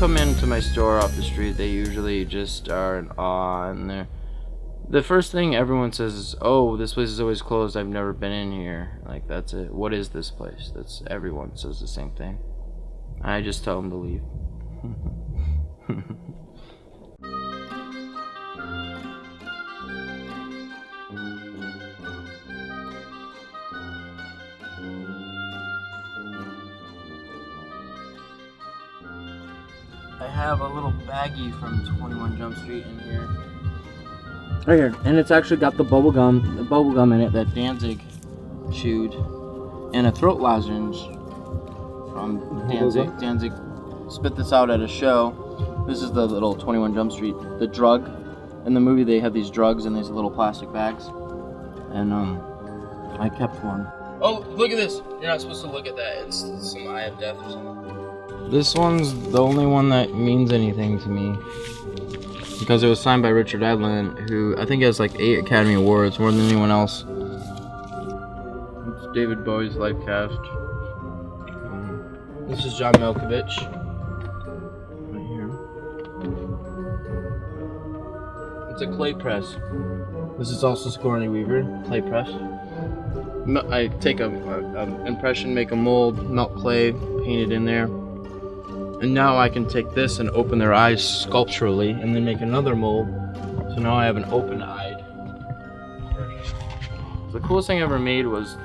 come into my store off the street, they usually just are in awe, and the first thing everyone says is, "Oh, this place is always closed. I've never been in here." Like, that's it. What is this place? That's everyone says the same thing. I just tell them to leave. I have a little baggie from 21 Jump Street in here. Right here. And it's actually got the bubble gum in it that Danzig chewed. And a throat lozenge from Danzig. Danzig spit this out at a show. This is the little 21 Jump Street, the drug. In the movie they have these drugs in these little plastic bags. And I kept one. Oh, look at this. You're not supposed to look at that. It's some Eye of Death or something. This one's the only one that means anything to me because it was signed by Richard Edlund, who I think has like 8 Academy Awards, more than anyone else. It's David Bowie's life cast. This is John Malkovich. Right here. It's a clay press. This is also Sigourney Weaver, clay press. I take an impression, make a mold, melt clay, paint it in there. And now I can take this and open their eyes sculpturally and then make another mold. So now I have an open-eyed version. The coolest thing I ever made was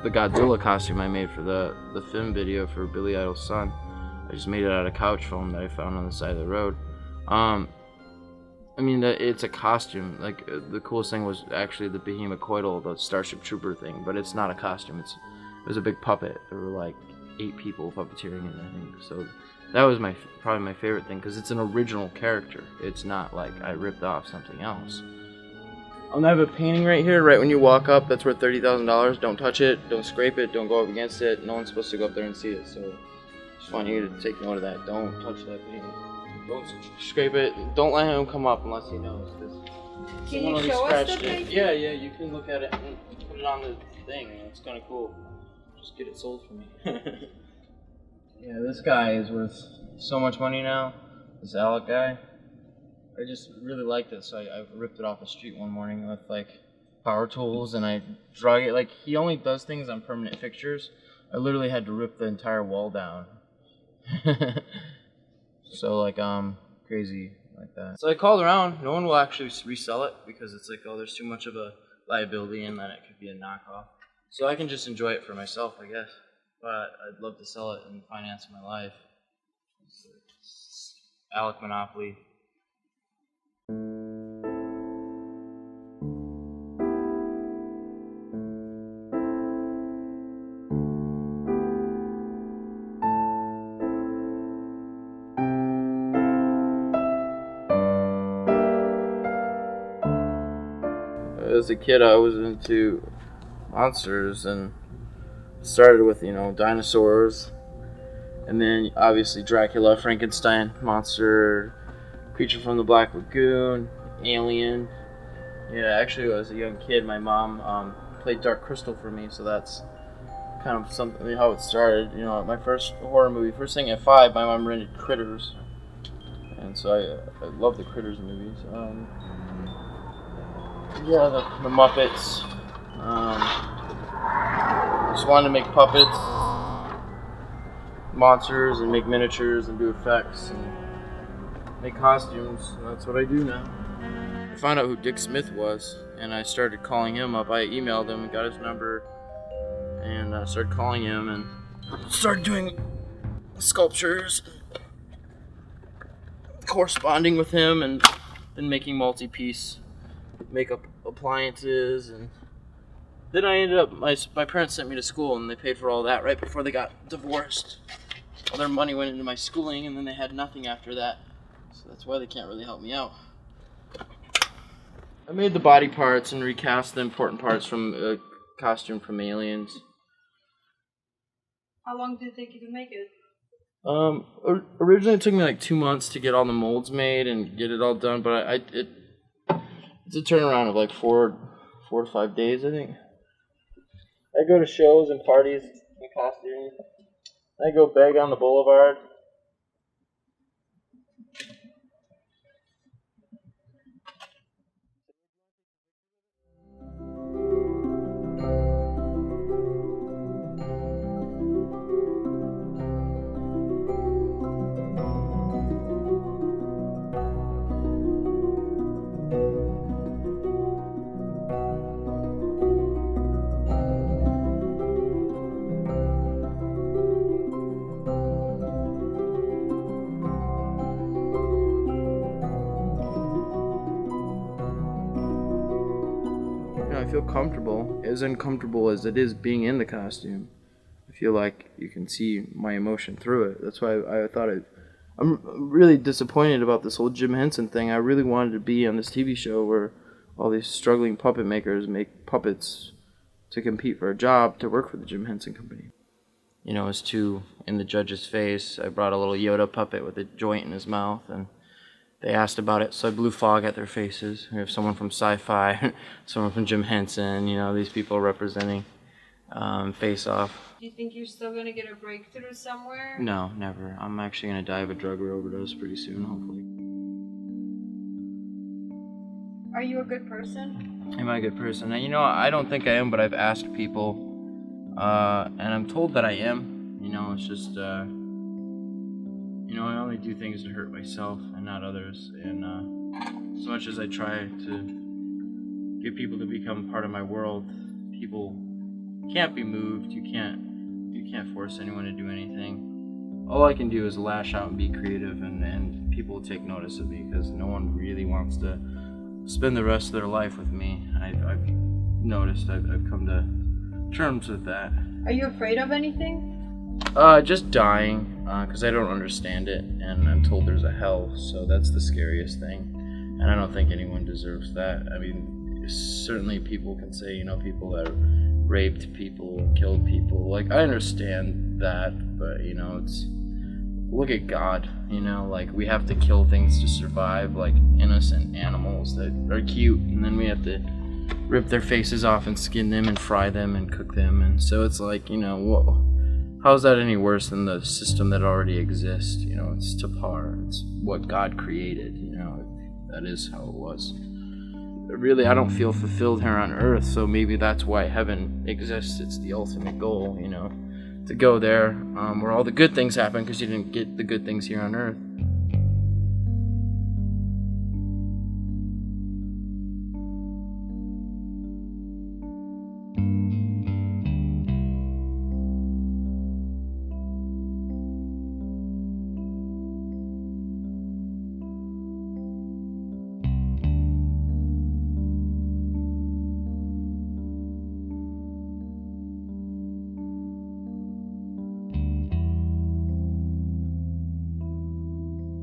the Godzilla costume I made for the film video for Billy Idol's son. I just made it out of couch foam that I found on the side of the road. I mean, it's a costume. Like, the coolest thing was actually the Behemocoidal, the Starship Trooper thing, but it's not a costume. It was a big puppet. There were like 8 people puppeteering it, I think. So that was probably my favorite thing, because it's an original character. It's not like I ripped off something else. I have a painting right here, right when you walk up, that's worth $30,000. Don't touch it, don't scrape it, don't go up against it. No one's supposed to go up there and see it, so just want you to take note of that. Don't touch that painting. Don't scrape it. Don't let him come up unless he knows. Can you show us the painting? Yeah, you can look at it and put it on the thing. It's kind of cool. Just get it sold for me. Yeah, this guy is worth so much money now. This Alec guy. I just really liked it, so I ripped it off the street one morning with like power tools, and I drug it. Like, he only does things on permanent fixtures. I literally had to rip the entire wall down. So like crazy like that. So I called around. No one will actually resell it because it's like, oh, there's too much of a liability and then it could be a knockoff. So I can just enjoy it for myself, I guess. But I'd love to sell it and finance my life. Alec Monopoly. As a kid, I was into monsters, and started with, dinosaurs, and then obviously Dracula, Frankenstein, monster, Creature from the Black Lagoon, Alien. Yeah, actually, as a young kid, my mom played Dark Crystal for me, so that's kind of something, how it started. My first horror movie, first thing at 5, my mom rented Critters, and so I love the Critters movies. Yeah, the Muppets. Just wanted to make puppets, monsters, and make miniatures, and do effects, and make costumes. And that's what I do now. I found out who Dick Smith was, and I started calling him up. I emailed him and got his number, and started calling him, and started doing sculptures, corresponding with him, and then making multi-piece makeup appliances. And then I ended up, my parents sent me to school, and they paid for all that right before they got divorced. All their money went into my schooling, and then they had nothing after that, so that's why they can't really help me out. I made the body parts and recast the important parts from a costume from Aliens. How long did it take you to make it? Originally it took me like 2 months to get all the molds made and get it all done, but it's a turnaround of like 4 to 5 days, I think. I go to shows and parties in costumes. I go beg on the boulevard. comfortable, as uncomfortable as it is being in the costume. I feel like you can see my emotion through it. That's why I thought I'm really disappointed about this whole Jim Henson thing. I really wanted to be on this TV show where all these struggling puppet makers make puppets to compete for a job to work for the Jim Henson Company. You know, it's too in the judge's face. I brought a little Yoda puppet with a joint in his mouth, and they asked about it, so I blew fog at their faces. We have someone from Sci-Fi, someone from Jim Henson, you know, these people representing Face Off. Do you think you're still going to get a breakthrough somewhere? No, never. I'm actually going to die of a drug overdose pretty soon, hopefully. Are you a good person? Am I a good person? And, you know, I don't think I am, but I've asked people, and I'm told that I am. You know, it's just, you know, I only do things to hurt myself and not others. And as much as I try to get people to become part of my world, people can't be moved. You can't force anyone to do anything. All I can do is lash out and be creative, and people will take notice of me, because no one really wants to spend the rest of their life with me. I've noticed. I've come to terms with that. Are you afraid of anything? Just dying, because I don't understand it, and I'm told there's a hell, so that's the scariest thing. And I don't think anyone deserves that. I mean, certainly people can say, you know, people that raped people, killed people. Like, I understand that, but, you know, it's... Look at God, you know, like, we have to kill things to survive, like innocent animals that are cute, and then we have to rip their faces off and skin them and fry them and cook them, and so it's like, you know, whoa. How is that any worse than the system that already exists? You know, it's to par. It's what God created, you know. That is how it was. But really, I don't feel fulfilled here on earth, so maybe that's why heaven exists. It's the ultimate goal, you know, to go there where all the good things happen, because you didn't get the good things here on earth.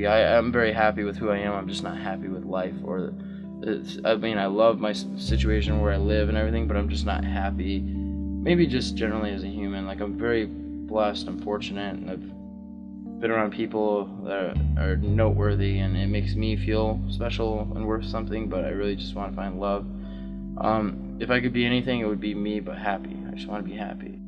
I'm very happy with who I am. I'm just not happy with life, I mean, I love my situation where I live and everything, but I'm just not happy. Maybe just generally as a human. Like, I'm very blessed and fortunate, and I've been around people that are noteworthy, and it makes me feel special and worth something, but I really just want to find love. If I could be anything, it would be me, but happy. I just want to be happy.